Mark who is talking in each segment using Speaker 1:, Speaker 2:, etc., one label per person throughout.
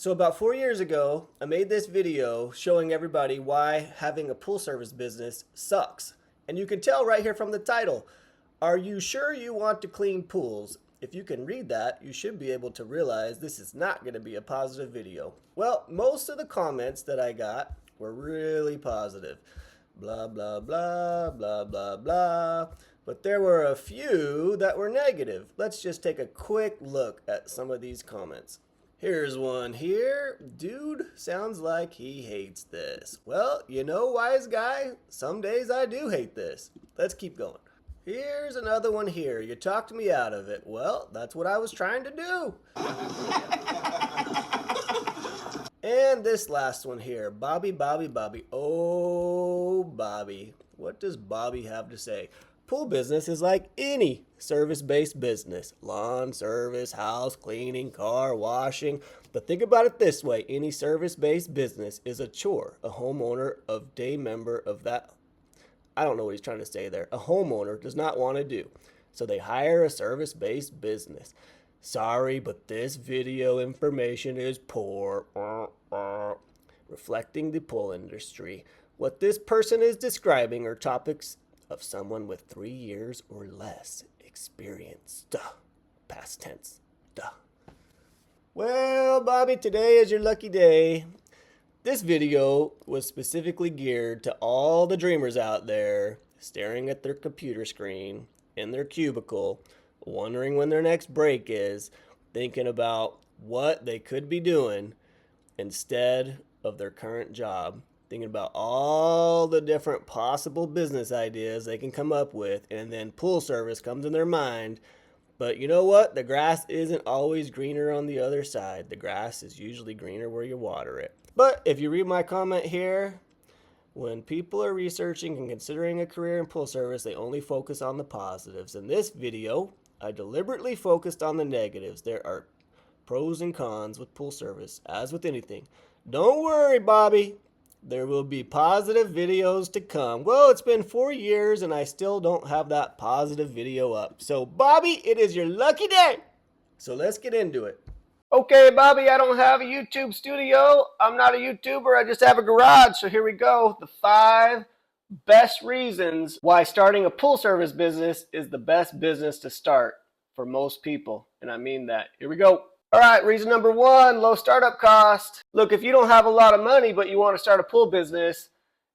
Speaker 1: So about 4 years ago, I made this video showing everybody why having a pool service business sucks. And you can tell right here from the title. Are you sure you want to clean pools? If you can read that, you should be able to realize this is not going to be a positive video. Well, most of the comments that I got were really positive. Blah, blah, blah, blah, blah, blah. But there were a few that were negative. Let's just take a quick look at some of these comments. Here's one here. Dude sounds like he hates this. Well, you know, wise guy, some days I do hate this. Let's keep going. Here's another one here. You talked me out of it. Well, that's what I was trying to do. And this last one here. Bobby, Bobby, Bobby. Oh, Bobby. What does Bobby have to say? Pool business is like any service-based business. Lawn service, house cleaning, car washing. But think about it this way. Any service-based business is a chore. A homeowner of day member of that, I don't know what he's trying to say there. A homeowner does not want to do. So they hire a service-based business. Sorry, but this video information is poor. Reflecting the pool industry. What this person is describing are topics of someone with 3 years or less experience. Duh. Past tense. Duh. Well, Bobby, today is your lucky day. This video was specifically geared to all the dreamers out there staring at their computer screen in their cubicle, wondering when their next break is, thinking about what they could be doing instead of their current job. Thinking about all the different possible business ideas they can come up with, and then pool service comes in their mind. But you know what? The grass isn't always greener on the other side. The grass is usually greener where you water it. But if you read my comment here, when people are researching and considering a career in pool service, they only focus on the positives. In this video, I deliberately focused on the negatives. There are pros and cons with pool service, as with anything. Don't worry, Bobby. There will be positive videos to come. Well, it's been 4 years and I still don't have that positive video up. So, Bobby, it is your lucky day. So let's get into it. Okay, Bobby, I don't have a YouTube studio. I'm not a YouTuber. I just have a garage. So here we go. The 5 best reasons why starting a pool service business is the best business to start for most people. And I mean that. Here we go. All right, reason number 1, low startup cost. Look, if you don't have a lot of money, but you want to start a pool business,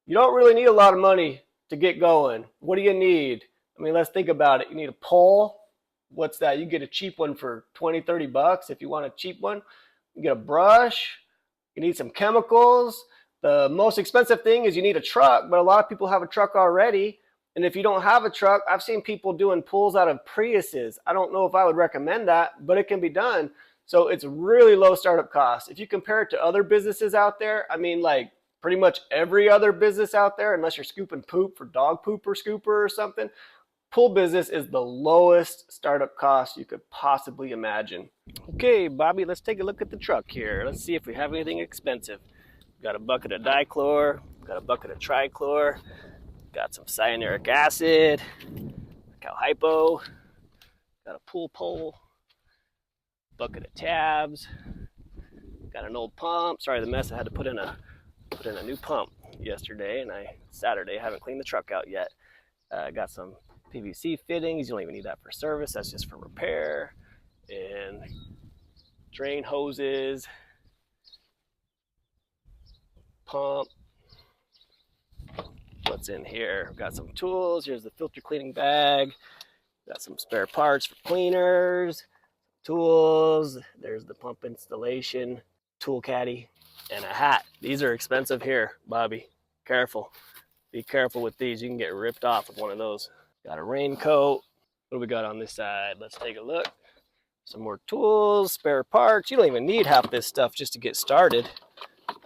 Speaker 1: you don't really need a lot of money to get going. What do you need? I mean, let's think about it. You need a pole. What's that? You get a cheap one for 20, 30 bucks if you want a cheap one. You get a brush. You need some chemicals. The most expensive thing is you need a truck, but a lot of people have a truck already. And if you don't have a truck, I've seen people doing pools out of Priuses. I don't know if I would recommend that, but it can be done. So it's really low startup cost. If you compare it to other businesses out there, I mean, like pretty much every other business out there, unless you're scooping poop for dog pooper scooper or something, pool business is the lowest startup cost you could possibly imagine. Okay, Bobby, let's take a look at the truck here. Let's see if we have anything expensive. Got a bucket of dichlor, got a bucket of trichlor, got some cyanuric acid, cal hypo, got a pool pole, bucket of tabs, got an old pump. Sorry the mess. I had to put in a new pump yesterday, and Saturday I haven't cleaned the truck out yet. Got some PVC fittings. You don't even need that for service. That's just for repair. And drain hoses, pump. What's in here? Got some tools. Here's the filter cleaning bag. Got some spare parts for cleaners. Tools, there's the pump installation, tool caddy, and a hat. These are expensive here, Bobby. Careful. Be careful with these. You can get ripped off with one of those. Got a raincoat. What do we got on this side? Let's take a look. Some more tools, spare parts. You don't even need half this stuff just to get started.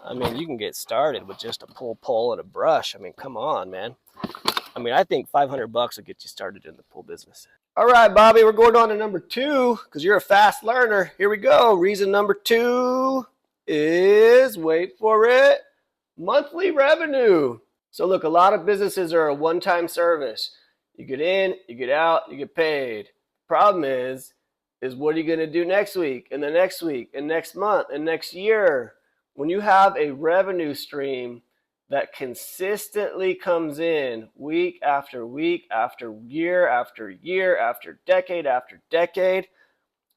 Speaker 1: I mean, you can get started with just a pool pole and a brush. I mean, come on, man. I mean, I think 500 bucks will get you started in the pool business. All right, Bobby, we're going on to number 2 because you're a fast learner. Here we go. Reason number 2 is, wait for it, monthly revenue. So look, a lot of businesses are a one-time service. You get in, you get out, you get paid. Problem is, is what are you going to do next week and the next week and next month and next year? When you have a revenue stream that consistently comes in week after week after year after year after decade,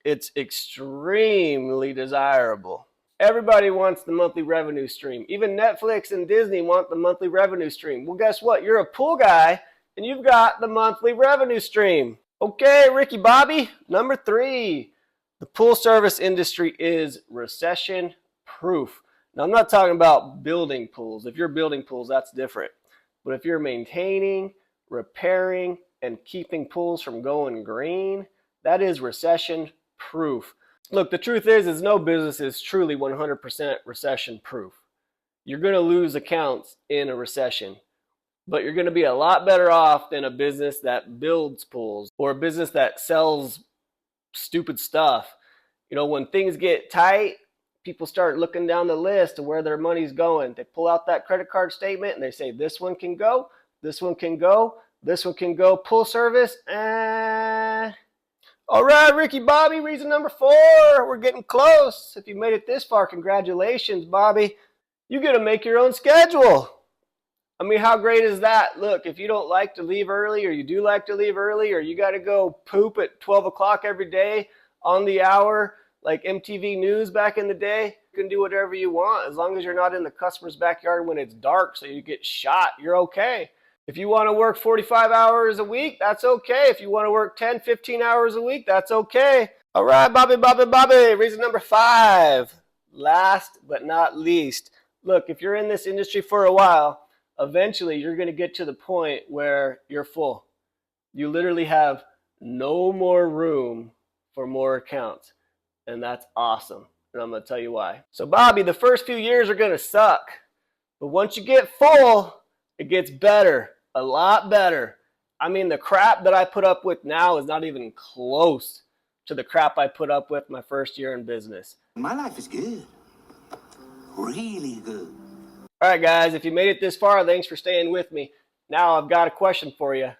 Speaker 1: it's extremely desirable. Everybody wants the monthly revenue stream. Even Netflix and Disney want the monthly revenue stream. Well, guess what? You're a pool guy and you've got the monthly revenue stream. Okay, Ricky Bobby, number 3. The pool service industry is recession proof. Now, I'm not talking about building pools. If you're building pools, that's different. But if you're maintaining, repairing, and keeping pools from going green, that is recession proof. Look, the truth is no business is truly 100% recession proof. You're going to lose accounts in a recession, but you're going to be a lot better off than a business that builds pools or a business that sells stupid stuff. You know, when things get tight, people start looking down the list of where their money's going. They pull out that credit card statement and they say, this one can go, this one can go, this one can go. Pool service, All right, Ricky Bobby, reason number 4. We're getting close. If you made it this far, congratulations, Bobby. You get to make your own schedule. I mean, how great is that? Look, if you don't like to leave early, or you do like to leave early, or you got to go poop at 12 o'clock every day on the hour, like MTV News back in the day, you can do whatever you want as long as you're not in the customer's backyard when it's dark so you get shot. You're okay. If you want to work 45 hours a week, that's okay. If you want to work 10, 15 hours a week, that's okay. All right, Bobby. Reason number 5. Last but not least. Look, if you're in this industry for a while, eventually you're going to get to the point where you're full. You literally have no more room for more accounts. And that's awesome. And I'm going to tell you why. So, Bobby, the first few years are going to suck. But once you get full, it gets better. A lot better. I mean, the crap that I put up with now is not even close to the crap I put up with my first year in business.
Speaker 2: My life is good. Really good.
Speaker 1: All right, guys, if you made it this far, thanks for staying with me. Now I've got a question for you.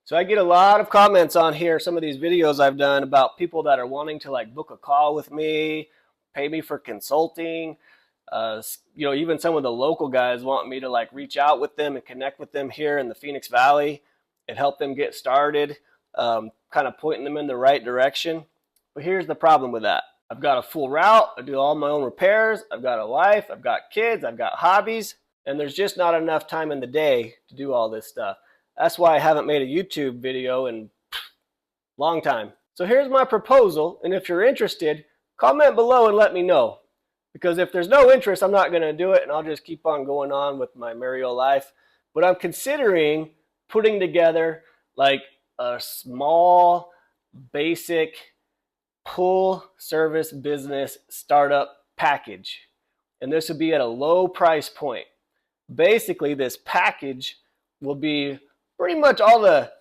Speaker 1: So I get a lot of comments on here, some of these videos I've done about people that are wanting to like book a call with me, pay me for consulting. You know, even some of the local guys want me to like reach out with them and connect with them here in the Phoenix Valley and help them get started, kind of pointing them in the right direction. But here's the problem with that. I've got a full route. I do all my own repairs. I've got a wife. I've got kids. I've got hobbies. And there's just not enough time in the day to do all this stuff. That's why I haven't made a YouTube video in a long time. So here's my proposal. And if you're interested, comment below and let me know. Because if there's no interest, I'm not going to do it. And I'll just keep on going on with my merry old life. But I'm considering putting together like a small, basic pool service business startup package. And this would be at a low price point. Basically, this package will be pretty much all the,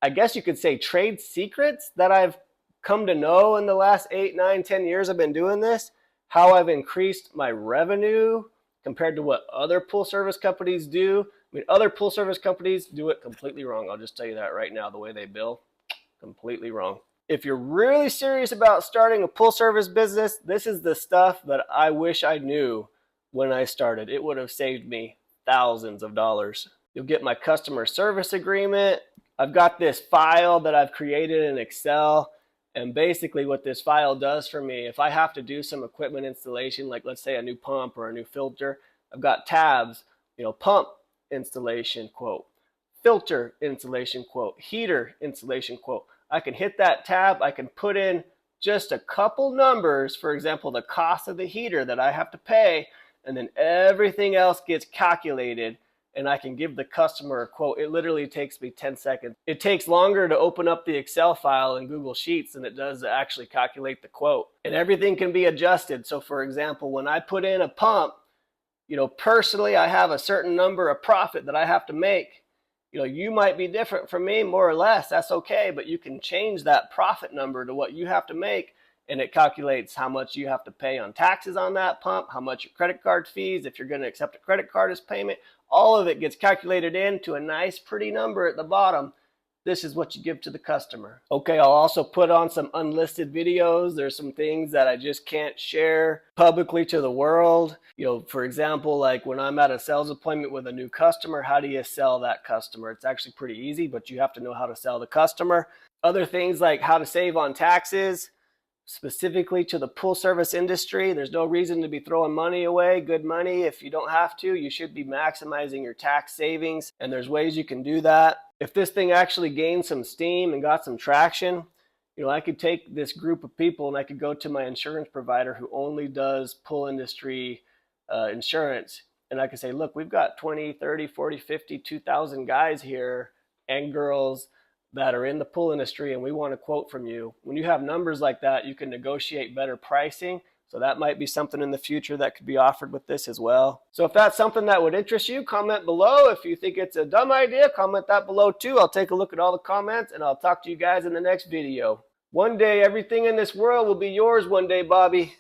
Speaker 1: I guess you could say, trade secrets that I've come to know in the last 8, 9, 10 years I've been doing this. How I've increased my revenue compared to what other pool service companies do. I mean, other pool service companies do it completely wrong. I'll just tell you that right now, the way they bill, completely wrong. If you're really serious about starting a pool service business, this is the stuff that I wish I knew when I started. It would have saved me thousands of dollars. You'll get my customer service agreement. I've got this file that I've created in Excel. And basically what this file does for me, if I have to do some equipment installation, like let's say a new pump or a new filter, I've got tabs, you know, pump installation quote, filter installation quote, heater installation quote. I can hit that tab. I can put in just a couple numbers, for example, the cost of the heater that I have to pay, and then everything else gets calculated, and I can give the customer a quote. It literally takes me 10 seconds. It takes longer to open up the Excel file in Google Sheets than it does to actually calculate the quote. And everything can be adjusted. So for example, when I put in a pump, you know, personally, I have a certain number of profit that I have to make. You know, you might be different from me, more or less. That's okay, but you can change that profit number to what you have to make, and it calculates how much you have to pay on taxes on that pump, how much your credit card fees, if you're going to accept a credit card as payment. All of it gets calculated into a nice, pretty number at the bottom, This is what you give to the customer. Okay, I'll also put on some unlisted videos. There's some things that I just can't share publicly to the world. For example, like when I'm at a sales appointment with a new customer, how do you sell that customer? It's actually pretty easy, but you have to know how to sell the customer. Other things like how to save on taxes, specifically to the pool service industry. There's no reason to be throwing money away, good money. If you don't have to, you should be maximizing your tax savings, and there's ways you can do that. If this thing actually gained some steam and got some traction, I could take this group of people and I could go to my insurance provider who only does pool industry insurance. And I could say, look, we've got 20, 30, 40, 50, 2,000 guys here and girls that are in the pool industry, and we want a quote from you. When you have numbers like that, you can negotiate better pricing. So that might be something in the future that could be offered with this as well. So if that's something that would interest you, comment below. If you think it's a dumb idea, comment that below too. I'll take a look at all the comments, and I'll talk to you guys in the next video. One day, everything in this world will be yours one day, Bobby.